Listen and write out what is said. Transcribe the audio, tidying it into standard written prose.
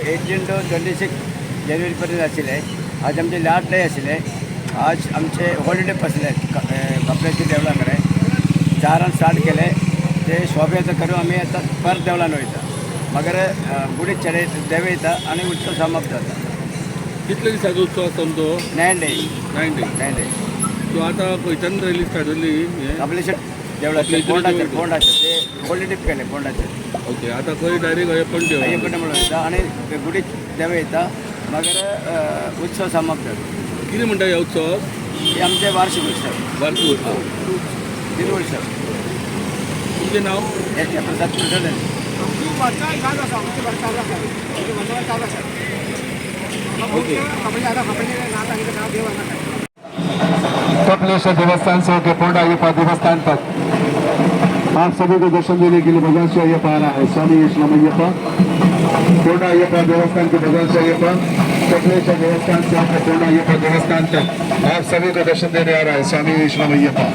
18 to 26 जानेवारी पर्यंत आशिल्ले. आज आमचे लास्ट डे आशिल्ले. आज आमचे हॉलिडे बसले कपड्याच्या देवळा कडेन 4 स्टार्ट केले ते शोभेचं करून आम्ही आता परत देवळान वयता. मागीर गुडी चडय देवे येता आनी उत्सव समाप्त जाता. कितले दिसाचो उत्सव आसता तुमचो? 9 days. 9 days. 9 days. सो आतां खंयच्यान रॅली स्टार्ट जाली? आपले देवळाचे फोंडाचे ते हॉलिडे केले फोंडाचे. ओके. आतां खंय डायरेक्ट अय्यप्पन देवळा? अय्यप्पन म्हणून येता आनी गुडी देवे येता. मागीर उत्सव समाप्त जाता. कितें म्हणटा ह्या उत्सवाक? हे आमचे वार्षिक उत्सव. वार्षिक उत्सव. 3 वर्सां. तुमचें नांव? प्रसाद कुलकर्णी. ओके. कपिलेश्वर देवस्थान से होकर पोंडा अय्यप्पा देवस्थान तक आप सभी को दर्शन देने के लिए भगवान श्री अय्यप्पा आ रहा है. स्वामी विष्णु अय्यप्पा पोंडा अय्यप्पा देवस्थान के भगवान श्री अय्यप्पा कपिलेश्वर देवस्थान से होकर पोंडा अय्यप्पा देवस्थान तक आप सभी को दर्शन देने आ रहा है. स्वामी विष्णु अय्यप्पा.